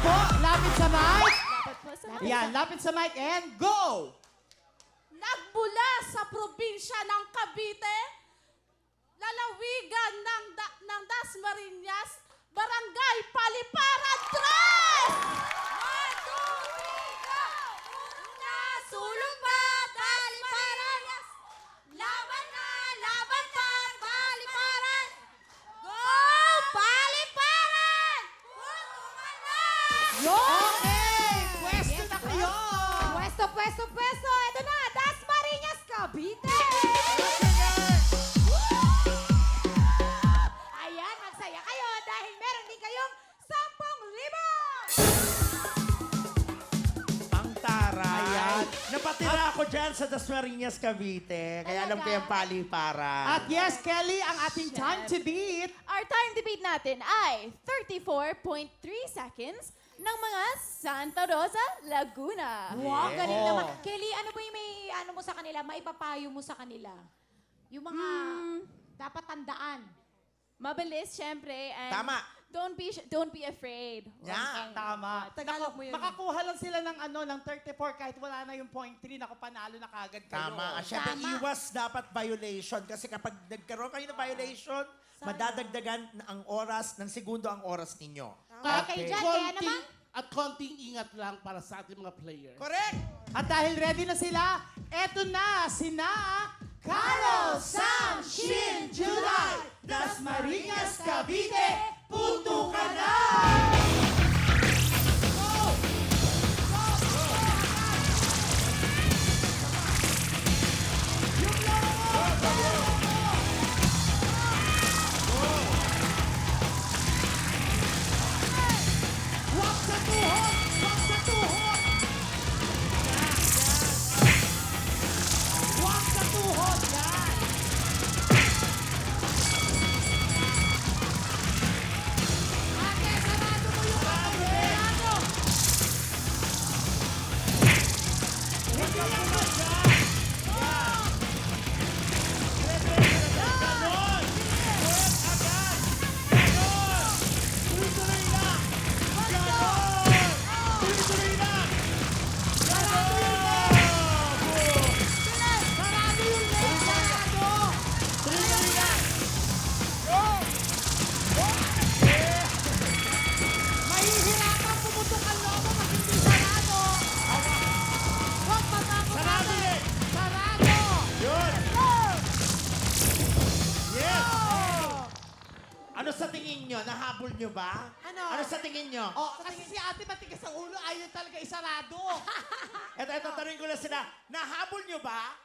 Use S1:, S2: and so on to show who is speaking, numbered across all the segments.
S1: po, lapit sa mic.
S2: Dapat po sa
S1: Yan, lapit sa mic and go!
S3: Nagmula sa probinsya ng Cavite, lalawigan ng Dasmariñas, Barangay Paliparan 3! Nasulong ba, Paliparan? Laban pa, Paliparan! Go, Paliparan!
S1: Okay! Pwesto na kayo!
S4: Pwesto. Ito na, Dasmariñas, Cavite! Ayan, magsaya kayo dahil meron din kayong 10,000!
S5: Ang taray.
S1: Ayan.
S5: Napatira ako dyan sa Dasmariñas, Cavite. Kaya alam ko yung paliparan.
S1: At yes, Kelly, ang ating time to beat.
S2: Our time to beat natin ay 34.3 seconds ng mga Santa Rosa, Laguna.
S4: Wow,
S5: Yeah.
S4: galing
S1: Oh.
S4: naman. Kelly, ano ba yung may ano mo sa kanila, maipapayo mo sa kanila? Yung mga dapat tandaan.
S2: Mabilis, syempre. And
S5: Tama.
S2: Don't be afraid.
S5: Yan.
S1: Tama.
S4: Tagalog mo yun.
S1: Makakuha lang sila ng 34 kahit wala na yung point 3. Naku, panalo na kagad kayo.
S5: Tama. Siyempre,
S4: Tama.
S5: iwas dapat violation. Kasi kapag nagkaroon kayo ng violation, madadagdagan ang oras, ng segundo ang oras ninyo.
S4: Okay, kayo dyan, kaya naman.
S6: At konting ingat lang para sa ating mga players.
S5: Correct!
S1: At dahil ready na sila, eto na sina Carol, Sam, Shin, July, Dasmariñas, Cavite, punto ka na! Wag sa tuhod! Wag sa tuhod! Wag sa tuhod! Yan! Ate, sarado mo yung sarado! Hindi yan mag- Sarado yung leg! Sarado! Mahihirapan pumutok ang lobo pag hindi sarado! Huwag matakot
S5: Sarado
S1: natin!
S5: yan!
S1: Sarado!
S5: Yun!
S1: Go!
S5: Yes! Ano sa tingin nyo? Nahabol nyo ba?
S1: Ano?
S5: sa tingin nyo?
S1: Oh, kasi si ate matigas ang ulo, ayaw talaga isarado.
S5: Ito, tanongin ko lang sila. Nahabol nyo ba?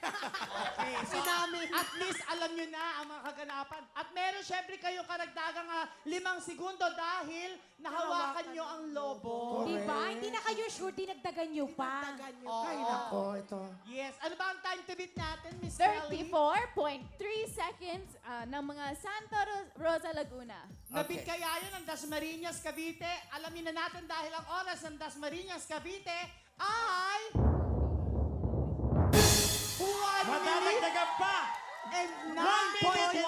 S1: Okay, so at least alam nyo na ang mga kaganapan. At meron syempre kayong karagdagang 5 segundo dahil nahawakan nyo ang lobo.
S4: Diba? Hindi na kayo sure, dinagdagan nyo pa.
S1: Ay,
S5: nako, ito.
S1: Yes. Ano ba ang time to beat natin, Miss Kelly?
S2: 34.3 seconds ng mga Santa Rosa, Laguna.
S1: Nabit kaya yun ang Dasmariñas, Cavite? Alamin na natin dahil ang oras ng Dasmariñas, Cavite ay 1 minute
S5: Madadagdagan pa!
S1: and
S5: 1 minute
S1: 9.1